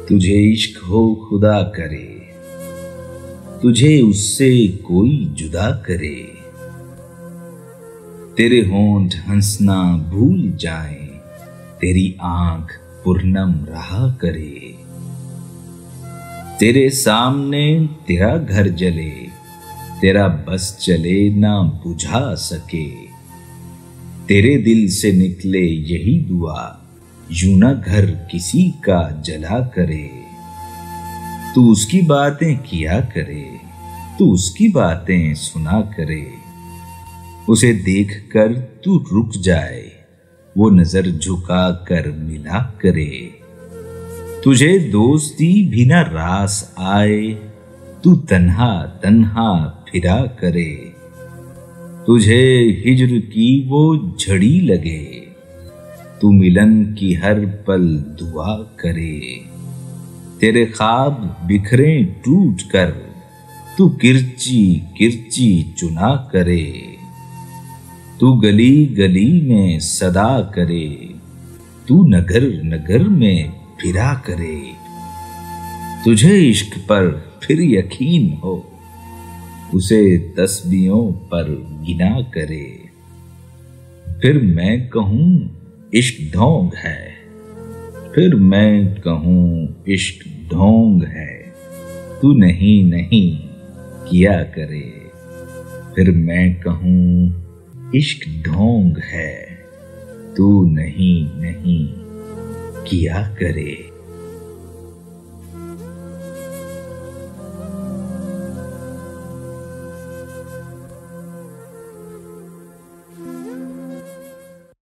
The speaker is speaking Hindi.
तुझे इश्क हो खुदा करे, तुझे उससे कोई जुदा करे। तेरे होंठ हंसना भूल जाएं, तेरी आंख पूर्णम रहा करे। तेरे सामने तेरा घर जले, तेरा बस चले ना बुझा सके। तेरे दिल से निकले यही दुआ, यूं ना घर किसी का जला करे। तू उसकी बातें किया करे, तू उसकी बातें सुना करे। उसे देखकर तू रुक जाए, वो नजर झुका कर मिला करे। तुझे दोस्ती भी ना रास आए, तू तन्हा तन्हा फिरा करे। तुझे हिज्र की वो झड़ी लगे, तू मिलन की हर पल दुआ करे। तेरे ख्वाब बिखरे टूट कर, तू किरची किरची चुना करे। तू गली गली में सदा करे, तू नगर नगर में फिरा करे। तुझे इश्क पर फिर यकीन हो, उसे तस्बीहों पर गिना करे। फिर मैं कहूँ इश्क ढोंग है, फिर मैं कहूँ इश्क ढोंग है। तू नहीं नहीं किया करे, फिर मैं कहूँ इश्क ढोंग है। तू नहीं नहीं किया करे।